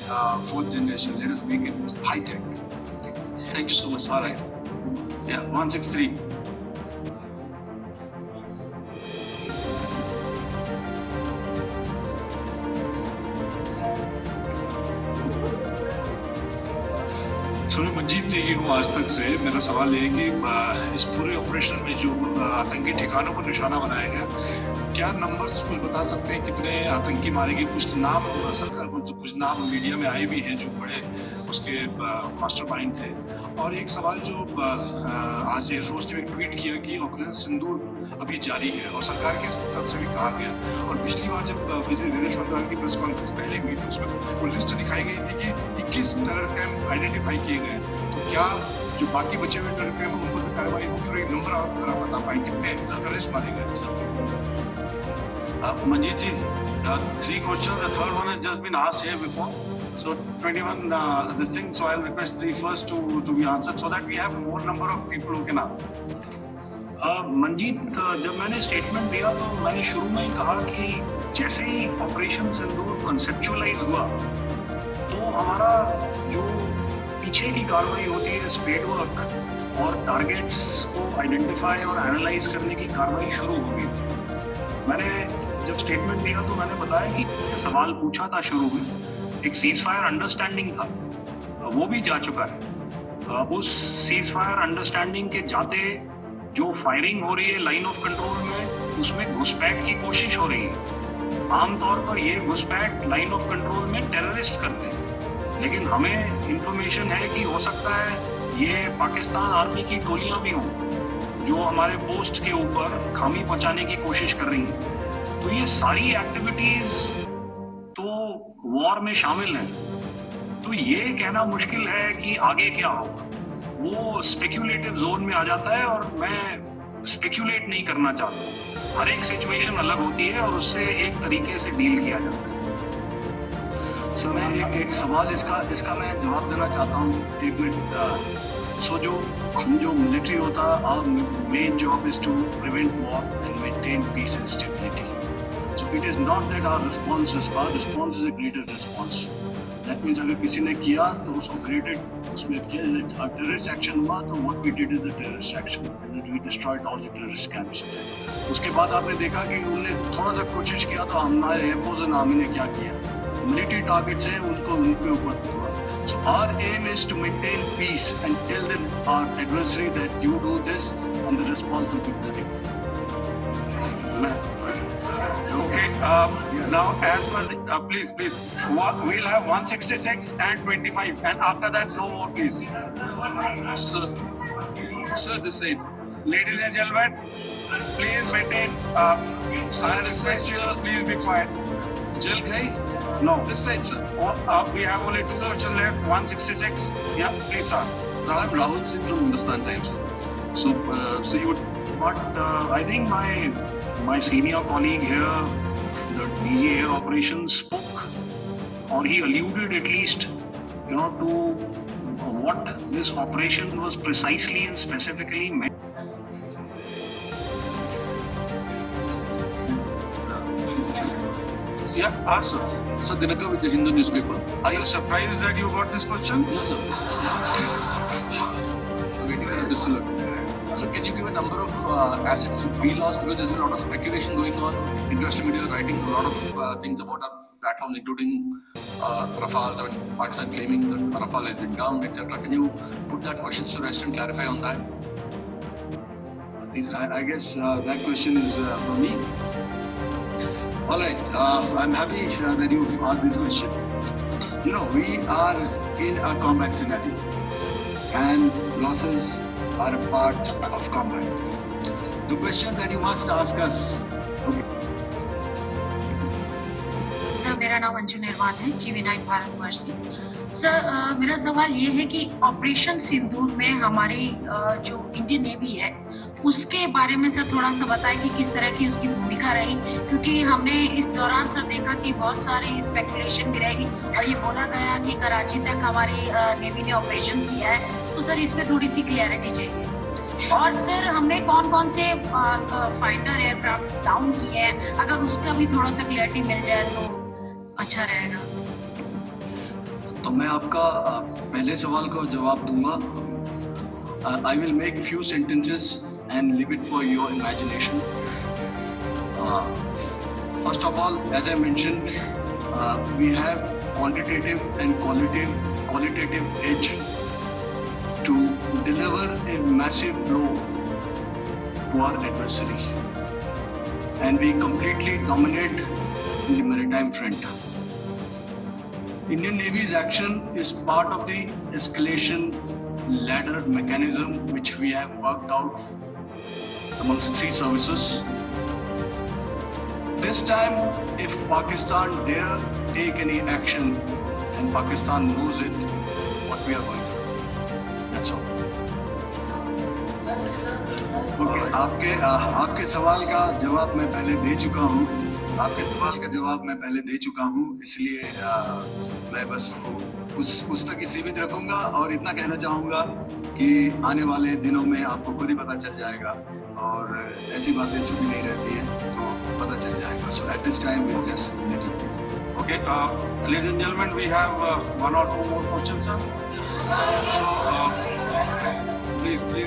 fourth generation. Let us make it high tech. Okay. Thank you so much. All right. Yeah, 163. सुनो, मंजीत नेगी हूँ आज तक से। मेरा सवाल ये है कि इस पूरे ऑपरेशन में जो आतंकी ठिकानों पर निशाना बनाया गया, क्या नंबर्स कुछ बता सकते हैं कितने आतंकी मारे गए? कुछ नाम सरकार कुछ नाम मीडिया में आए भी हैं जो बड़े उसके मास्टरमाइंड थे। और एक सवाल जो आज एयरफोर्स ने भी ट्वीट किया कि ऑपरेशन सिंदूर अभी जारी है और सरकार की तरफ से भी कहा गया। और पिछली बार जब विदेश मंत्रालय की प्रेस कॉन्फ्रेंस पहले हुई थी उसमें वो लिस्ट दिखाई गई थी कि 21 टेरर कैंप आइडेंटिफाई किए गए। तो क्या जो बाकी बचे हुए टेरर कैंप उन पर भी कार्रवाई होगी? और एक नंबर आप जरा बता पाएंगे कितने टेररिस्ट मारे गए? Manjeet ji, 3 questions. The third one has just been asked here before. So 21 this thing. So I'll request the first to be answered so that we have more number of people who can answer. Manjeet, जब मैंने statement दिया तो मैंने शुरू में ही कहा कि जैसे ही ऑपरेशन सिंदूर कॉन्सेप्चुअलाइज हुआ तो हमारा जो पीछे की कार्रवाई होती है स्पेड वर्क और टारगेट्स को आइडेंटिफाई और एनालाइज करने की कार्रवाई शुरू हो गई थी। मैंने जब स्टेटमेंट दिया तो मैंने बताया कि सवाल पूछा था शुरू में, एक सीज फायर अंडरस्टैंडिंग था, वो भी जा चुका है। उस सीज फायर अंडरस्टैंडिंग के जाते जो फायरिंग हो रही है लाइन ऑफ कंट्रोल में, उसमें घुसपैठ की कोशिश हो रही है। आमतौर पर ये घुसपैठ लाइन ऑफ कंट्रोल में टेररिस्ट करते हैं, लेकिन हमें इंफॉर्मेशन है कि हो सकता है ये पाकिस्तान आर्मी की टोलियां भी हों जो हमारे पोस्ट के ऊपर खामी पहुंचाने की कोशिश कर रही हैं। तो ये सारी एक्टिविटीज तो वॉर में शामिल हैं। तो ये कहना मुश्किल है कि आगे क्या होगा, वो स्पेक्यूलेटिव जोन में आ जाता है और मैं स्पेक्यूलेट नहीं करना चाहता। हर एक सिचुएशन अलग होती है और उससे एक तरीके से डील किया जाता है। सर मैं एक सवाल इसका मैं जवाब देना चाहता हूँ, एक मिनट। सो जो मिलिट्री होता है, our main job is to prevent war and maintain peace and stability. So it is not that our response is a graded response. That means अगर किसी ने किया तो उसको graded उसमें किया, terrorist action हुआ तो what we did is a terrorist action and we destroyed all the terrorist camps. उसके बाद आपने देखा कि उन्होंने थोड़ा सा कोशिश किया तो हमारे एयरफोर्स एंड आर्मी ने क्या किया, मिलिट्री टारगेट्स हैं उनके ऊपर हुआ। So our aim is to maintain peace and tell our adversary that you do this and the response will be correct. Okay, now as per the, please, we'll have 166 and 25 and after that no more please. Sir, this side. Ladies and gentlemen, please maintain silence, please be quiet. Jail guy? No. This side, sir. We have only 2 questions left, 166. Yeah, please start. Sir, I'm Rahul Singh from Hindustan Times. So you would... But I think my senior colleague here, the DG Air Operations spoke, or he alluded at least, to what this operation was precisely and specifically meant. Yeah, ask sir. Sir, Dinakar with the Hindu newspaper. Are you surprised that you got this question? No, sir. Waiting for a distiller. Sir, can you give a number of assets we lost? Because there's a lot of speculation going on. International media is writing a lot of things about our platforms, including Rafale. I mean, Pakistan claiming that Rafale has been down, etc. Can you put that question to rest and clarify on that? I guess that question is for me. All right, I'm happy that you've asked this question. We are in a combat scenario and losses are a part of combat. The question that you must ask us. Sir, मेरा नाम अंजू निर्वाल है, TV9 Bharatvarsh से। Sir, मेरा सवाल ये है कि operation सिंदूर में हमारी जो इंडियन नेवी है उसके बारे में सर थोड़ा सा बताएं कि किस तरह की उसकी भूमिका रही, क्योंकि हमने इस दौरान सर देखा कि बहुत सारे स्पेकुलेशन भी रही और ये बोला गया कि कराची तक हमारी नेवी ने ऑपरेशन किया है। तो सर इसमें थोड़ी सी क्लियरिटी चाहिए। और सर हमने कौन कौन से फाइटर एयरक्राफ्ट डाउन किए हैं, अगर उसका भी थोड़ा सा क्लियरिटी मिल जाए तो अच्छा रहेगा। तो मैं आपका पहले सवाल का जवाब दूंगा. I will make few sentences and leave it for your imagination. First of all, as I mentioned, we have quantitative and qualitative edge to deliver a massive blow to our adversary, and we completely dominate in the maritime front. Indian Navy's action is part of the escalation ladder mechanism which we have worked out amongst three services. This time, if Pakistan dare take any action, and Pakistan knows it, what we are going to do. That's all. आपके सवाल का जवाब मैं पहले दे चुका हूँ. इसलिए मैं बस उस तक ही सीमित रखूंगा और इतना कहना चाहूंगा कि आने वाले दिनों में आपको खुद ही पता चल जाएगा और ऐसी बातें छुपी नहीं रहती है तो पता चल जाएगा. So at this time we'll just let it be. Okay, ladies and gentlemen, we have one or two more questions, sir. So, please, they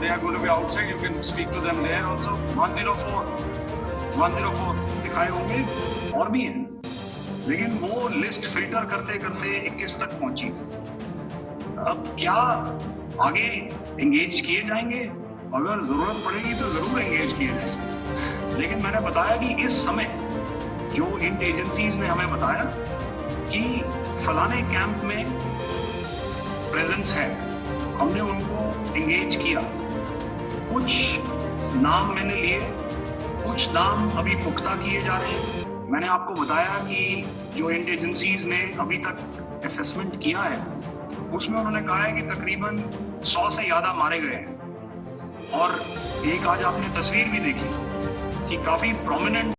are going to be outside. You can speak to them there also. 104 दिखाए होंगे और भी हैं, लेकिन वो list filter करते करते 21 तक पहुंची. अब क्या आगे एंगेज किए जाएंगे? अगर जरूरत पड़ेगी तो जरूर एंगेज किए जाएंगे. लेकिन मैंने बताया कि इस समय जो इंट एजेंसीज ने हमें बताया कि फलाने कैंप में प्रेजेंस है, हमने उनको एंगेज किया. कुछ नाम मैंने लिए, कुछ नाम अभी पुख्ता किए जा रहे हैं. मैंने आपको बताया कि जो इंट एजेंसीज ने अभी तक असेसमेंट किया है उसमें उन्होंने कहा है कि तकरीबन 100 से ज़्यादा मारे गए हैं. और एक आज आपने तस्वीर भी देखी कि काफ़ी प्रोमिनेंट